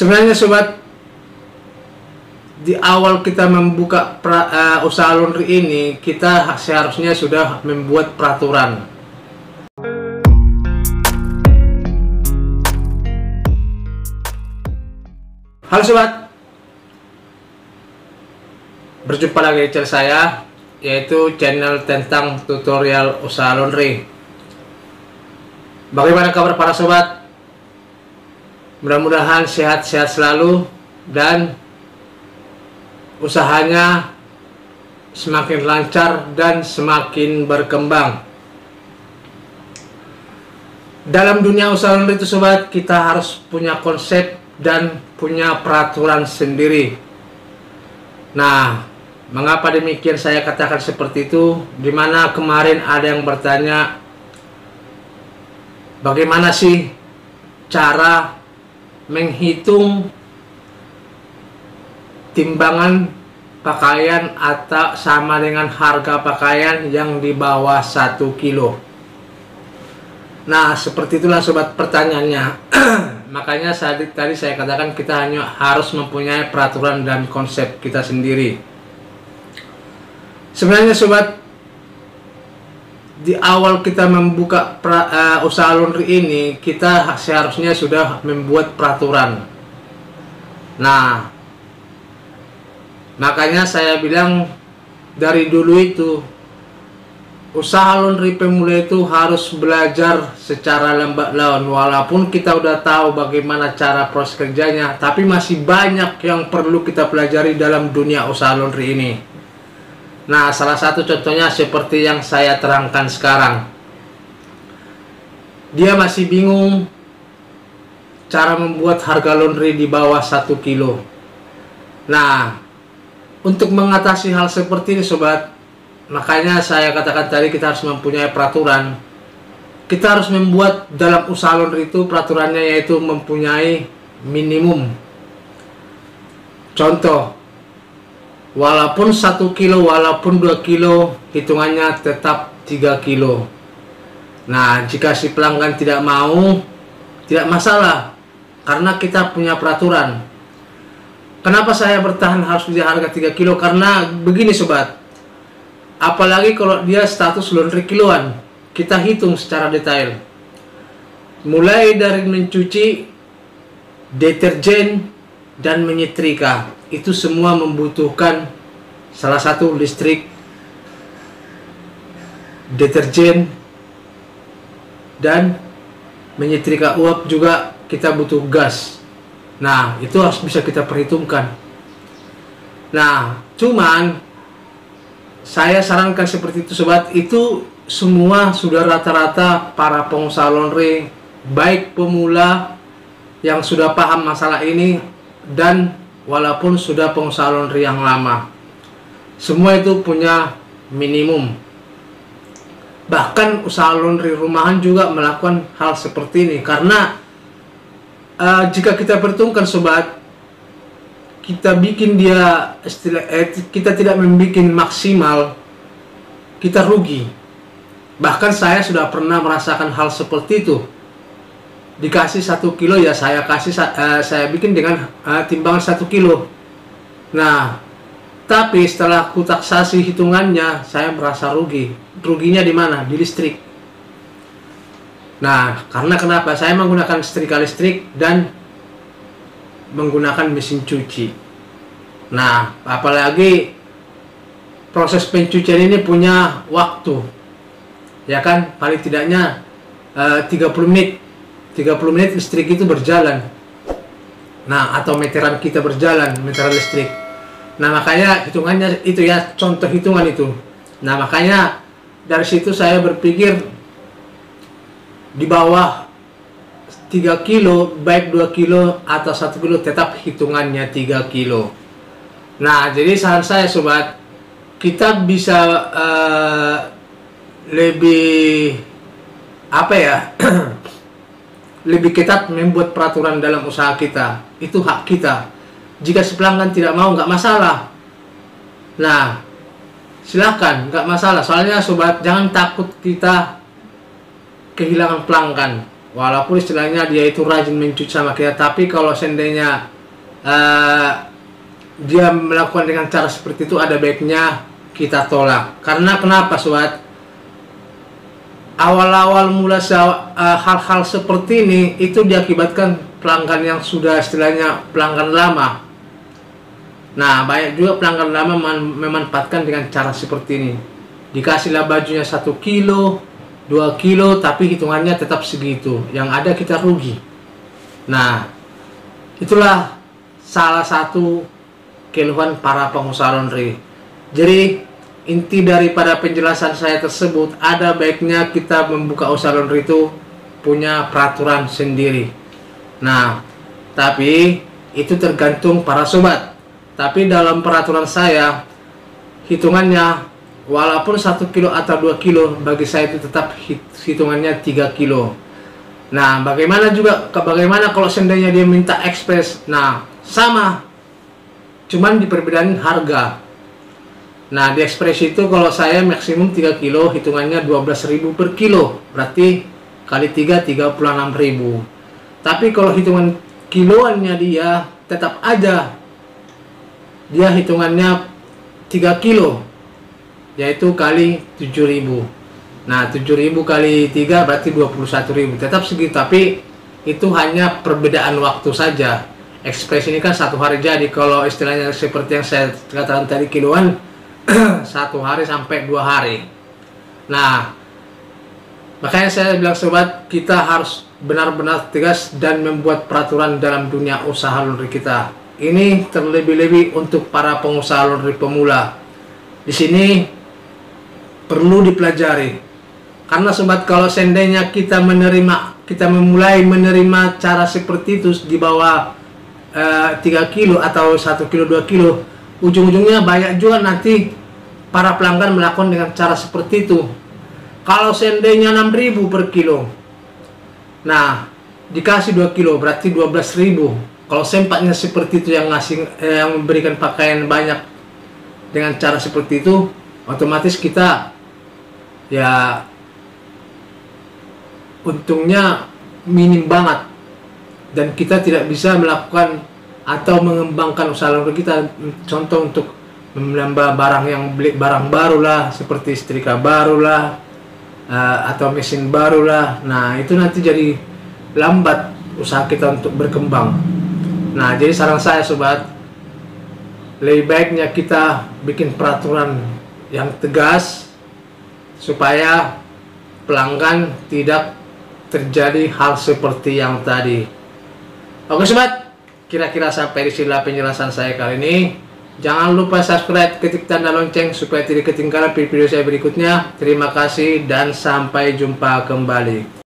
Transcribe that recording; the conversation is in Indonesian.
Sebenarnya sobat, di awal kita membuka usaha laundry ini, kita seharusnya sudah membuat peraturan. Halo sobat, berjumpa lagi di channel saya, yaitu channel tentang tutorial usaha laundry. Bagaimana kabar para sobat? Mudah-mudahan sehat-sehat selalu dan usahanya semakin lancar dan semakin berkembang. Dalam dunia usaha laundry itu sobat, kita harus punya konsep dan punya peraturan sendiri. Nah, mengapa demikian saya katakan seperti itu? Dimana kemarin ada yang bertanya, bagaimana sih cara menghitung timbangan pakaian atau sama dengan harga pakaian yang di bawah 1 kilo. Nah, seperti itulah sobat pertanyaannya. Makanya tadi saya katakan kita hanya harus mempunyai peraturan dan konsep kita sendiri. Sebenarnya sobat, di awal kita membuka usaha laundry ini, kita seharusnya sudah membuat peraturan. Nah, makanya saya bilang dari dulu itu, usaha laundry pemula itu harus belajar secara lambat laun. Walaupun kita udah tahu bagaimana cara proses kerjanya, tapi masih banyak yang perlu kita pelajari dalam dunia usaha laundry ini. Nah, salah satu contohnya seperti yang saya terangkan sekarang. Dia masih bingung cara membuat harga laundry di bawah 1 kilo. Nah, untuk mengatasi hal seperti ini sobat, makanya saya katakan tadi kita harus mempunyai peraturan. Kita harus membuat dalam usaha laundry itu peraturannya, yaitu mempunyai minimum. Contoh, walaupun 1 kilo, walaupun 2 kilo, hitungannya tetap 3 kilo. Nah, jika si pelanggan tidak mau, tidak masalah, karena kita punya peraturan. Kenapa saya bertahan harus di harga 3 kilo? Karena begini sobat, apalagi kalau dia status laundry kiloan, kita hitung secara detail. Mulai dari mencuci, deterjen, dan menyetrika, itu semua membutuhkan salah satu listrik, deterjen, dan menyetrika uap juga kita butuh gas. Nah, itu harus bisa kita perhitungkan. Nah, cuman saya sarankan seperti itu sobat, itu semua sudah rata-rata para pengusaha laundry, baik pemula yang sudah paham masalah ini dan walaupun sudah pengusaha laundry yang lama, semua itu punya minimum. Bahkan usaha laundry rumahan juga melakukan hal seperti ini, karena jika kita perhitungkan sobat, kita bikin dia kita tidak membuat maksimal, kita rugi. Bahkan saya sudah pernah merasakan hal seperti itu. Dikasih 1 kilo, ya saya kasih, saya bikin dengan timbangan 1 kilo. Nah, tapi setelah aku taksasi hitungannya, saya merasa rugi. Ruginya di mana? Di listrik. Nah, karena kenapa? Saya menggunakan setrika listrik dan menggunakan mesin cuci. Nah, apalagi proses pencucian ini punya waktu, ya kan, paling tidaknya 30 menit. 30 menit listrik itu berjalan. Nah, atau meteran kita berjalan, meteran listrik. Nah, makanya hitungannya itu ya, contoh hitungan itu. Nah, makanya dari situ saya berpikir di bawah 3 kilo, baik 2 kilo atau 1 kilo, tetap hitungannya 3 kilo. Nah, jadi saran saya sobat, kita bisa lebih apa ya lebih ketat membuat peraturan dalam usaha kita. Itu hak kita. Jika si pelanggan tidak mau, nggak masalah. Nah, silahkan, nggak masalah. Soalnya sobat, jangan takut kita kehilangan pelanggan. walaupun istilahnya dia itu rajin mencuci sama kita, tapi kalau seandainya dia melakukan dengan cara seperti itu, ada baiknya kita tolak. Karena kenapa sobat? Awal-awal mula hal-hal seperti ini itu diakibatkan pelanggan yang sudah istilahnya pelanggan lama. Nah, banyak juga pelanggan lama memanfaatkan dengan cara seperti ini. Dikasihlah bajunya 1 kilo, 2 kilo, tapi hitungannya tetap segitu. Yang ada kita rugi. Nah, itulah salah satu keluhan para pengusaha laundry. Jadi inti daripada penjelasan saya tersebut, ada baiknya kita membuka usaha laundry itu punya peraturan sendiri. Nah, tapi itu tergantung para sobat. Tapi dalam peraturan saya, hitungannya walaupun 1 kilo atau 2 kilo, bagi saya itu tetap hitungannya 3 kilo. Nah, bagaimana kalau seandainya dia minta ekspres? Nah, sama, cuman di perbedaan harga. Nah, di ekspres itu kalau saya maksimum 3 kilo, hitungannya 12.000 per kilo, berarti kali 3, 36.000. Tapi kalau hitungan kiloannya dia tetap aja dia hitungannya 3 kilo, yaitu kali 7.000. Nah, 7.000 kali 3 berarti 21.000, tetap segitu. Tapi itu hanya perbedaan waktu saja. Ekspres ini kan 1 hari jadi. Kalau istilahnya seperti yang saya katakan tadi kiloan, 1 hari sampai 2 hari. Nah, makanya saya bilang sobat, kita harus benar-benar tegas dan membuat peraturan dalam dunia usaha laundry kita. Ini terlebih-lebih untuk para pengusaha laundry pemula. Di sini perlu dipelajari. Karena sobat, kalau seandainya kita memulai menerima cara seperti itu di bawah 3 kilo atau 1 kilo 2 kilo, ujung-ujungnya banyak juga nanti para pelanggan melakukan dengan cara seperti itu. Kalau seandainya 6.000 per kilo, nah dikasih 2 kilo berarti 12.000. Kalau sempatnya seperti itu, yang memberikan pakaian banyak dengan cara seperti itu, otomatis kita ya untungnya minim banget, dan kita tidak bisa melakukan atau mengembangkan usaha laundry kita. Contoh untuk menambah beli barang baru lah, seperti setrika baru lah, atau mesin baru lah. Nah, itu nanti jadi lambat usaha kita untuk berkembang. Nah, jadi saran saya sobat, lebih baiknya kita bikin peraturan yang tegas supaya pelanggan tidak terjadi hal seperti yang tadi. Oke sobat, kira-kira sampai di sini penjelasan saya kali ini. Jangan lupa subscribe, ketik tanda lonceng supaya tidak ketinggalan video saya berikutnya. Terima kasih dan sampai jumpa kembali.